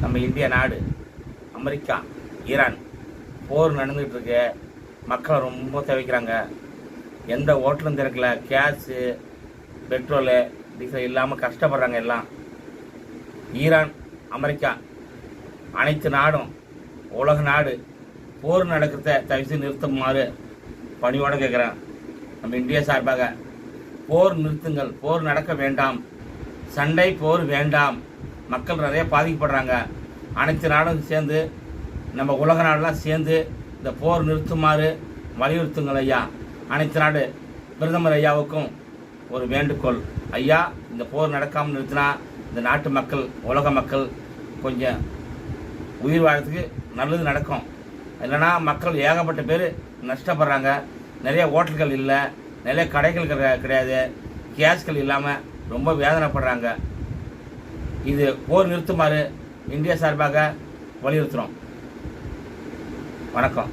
நம்ம இந்திய நாடு, அமெரிக்கா, ஈரான் போர் நடந்துகிட்டு இருக்கு. மக்களை ரொம்ப தவிக்கிறாங்க. எந்த ஹோட்டலும் திறக்கல. கேஸு, பெட்ரோலு, டீசல் இல்லாமல் கஷ்டப்படுறாங்க எல்லாம். ஈரான், அமெரிக்கா அனைத்து நாடும், உலக நாடு போர் நடக்கிறத தவிர்த்து நிறுத்துமாறு பணியோடு கேட்குறேன். நம்ம இந்தியா சார்பாக போர் நிறுத்துங்கள், போர் நடக்க வேண்டாம், சண்டை போர் வேண்டாம். மக்கள் நிறைய பாதிக்கப்படுறாங்க. அனைத்து நாடும் சேர்ந்து, நம்ம உலக நாடெல்லாம் சேர்ந்து இந்த போர் நிறுத்துமாறு வலியுறுத்துங்கள் ஐயா. அனைத்து நாடு பிரதமர் ஐயாவுக்கும் ஒரு வேண்டுகோள். ஐயா, இந்த போர் நடக்காமல் நிறுத்தினா இந்த நாட்டு மக்கள், உலக மக்கள் கொஞ்சம் உயிர் வாழறதுக்கு நல்லது நடக்கும். இல்லைனா மக்கள் ஏகப்பட்ட பேர் நஷ்டப்படுறாங்க. நிறைய ஹோட்டல்கள் இல்லை, நிறைய கடைகள் கிடையாது, கேஸ்கள் இல்லாமல் ரொம்ப வேதனைப்படுறாங்க. இது போர் நிறுத்துமாறு இந்தியா சார்பாக வலியுறுத்துகிறோம். வணக்கம்.